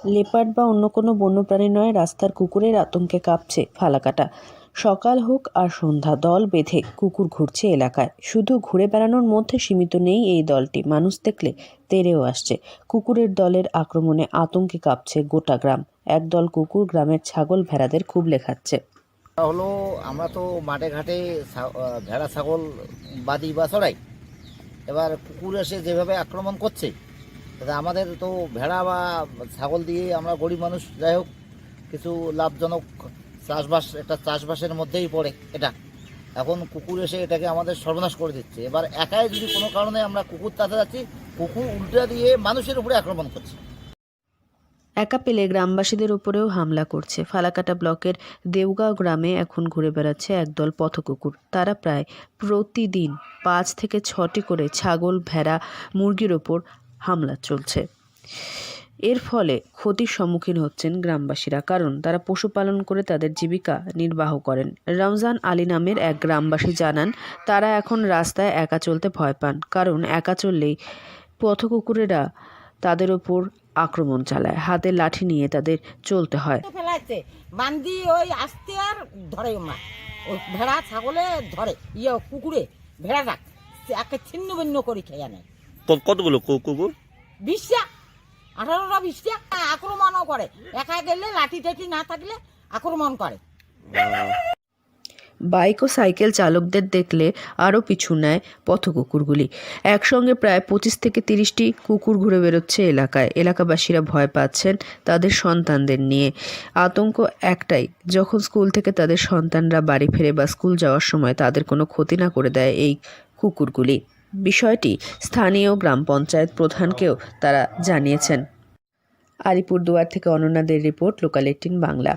Leopard বা অন্য কোনো বন্যপ্রাণী নয়, রাস্তার কুকুরের আতঙ্কে কাঁপছে ফালাকাটা। সকাল হোক আর সন্ধ্যা, দল বেঁধে কুকুর ঘুরছে এলাকায়। শুধু ঘুরে বেড়ানোর মধ্যে সীমিত নেই এই দলটি, মানুষ দেখলে তেড়েও আসছে। কুকুরের দলের আক্রমণে আতঙ্কে কাঁপছে গোটা গ্রাম। একদল কুকুর গ্রামের ছাগল ভেড়াদের খুবলে খাচ্ছে। হলো আমরা তো মাঠে ঘাটে ভেড়া ছাগল বাদি বা চড়াই। এবার কুকুর এসে যেভাবে আক্রমণ করছে, তাতে আমাদের তো ভেড়া বা ছাগল দিয়ে আমরা গরিব মানুষ, যাই হোক কিছু লাভজনক চাষবাস, একটা চাষবাসের মধ্যেই পড়ে এটা। এখন কুকুর এসে এটাকে আমাদের সর্বনাশ করে দিচ্ছে। এবার একাই যদি কোনো কারণে আমরা কুকুর তাড়াতে যাচ্ছি, কুকুর উল্টা দিয়ে মানুষের উপরে আক্রমণ করছে। একা পেলে গ্রামবাসীদের উপরেও হামলা করছে। ফালাকাটা ব্লকের দেওগাঁও গ্রামে এখন ঘুরে বেড়াচ্ছে একদল পথকুকুর। তারা প্রায় প্রতিদিন 5 থেকে 6টি করে ছাগল, ভেড়া, মুরগির ওপর হামলা চলছে। এর ফলে ক্ষতির সম্মুখীন হচ্ছেন গ্রামবাসীরা, কারণ তারা পশুপালন করে তাদের জীবিকা নির্বাহ করেন। রমজান আলী নামের এক গ্রামবাসী জানান, তারা এখন রাস্তায় একা চলতে ভয় পান, কারণ একা চললেই পথকুকুরেরা তাদের ওপর আক্রমণ চালায়। হাতে লাঠি নিয়ে তাদের চলতে হয়। ফেলাচ্ছে বান্দি ওই আসতে আর ধরে মা ওই ভেড়া ছাগলে ধরে কুকুরে ভেড়াটা একে ছিন্ন ভিন্ন করে খেয়ে নেয়। কতগুলো কুকুর? 20টা 18টা 20টা আক্রমণও করে। একা গেলে লাঠি টাঠি না থাকলে আক্রমণ করে। বাইক ও সাইকেল চালকদের দেখলে আরও পিছু নেয় পথকুকুরগুলি। একসঙ্গে প্রায় 25 থেকে 30টি কুকুর ঘুরে বেরোচ্ছে এলাকায়। এলাকাবাসীরা ভয় পাচ্ছেন তাদের সন্তানদের নিয়ে। আতঙ্ক একটাই, যখন স্কুল থেকে তাদের সন্তানরা বাড়ি ফেরে বা স্কুল যাওয়ার সময় তাদের কোনো ক্ষতি না করে দেয় এই কুকুরগুলি। বিষয়টি স্থানীয় গ্রাম পঞ্চায়েত প্রধানকেও তারা জানিয়েছেন। আলিপুরদুয়ার থেকে অনন্যা দের রিপোর্ট, লোকাল 18 বাংলা।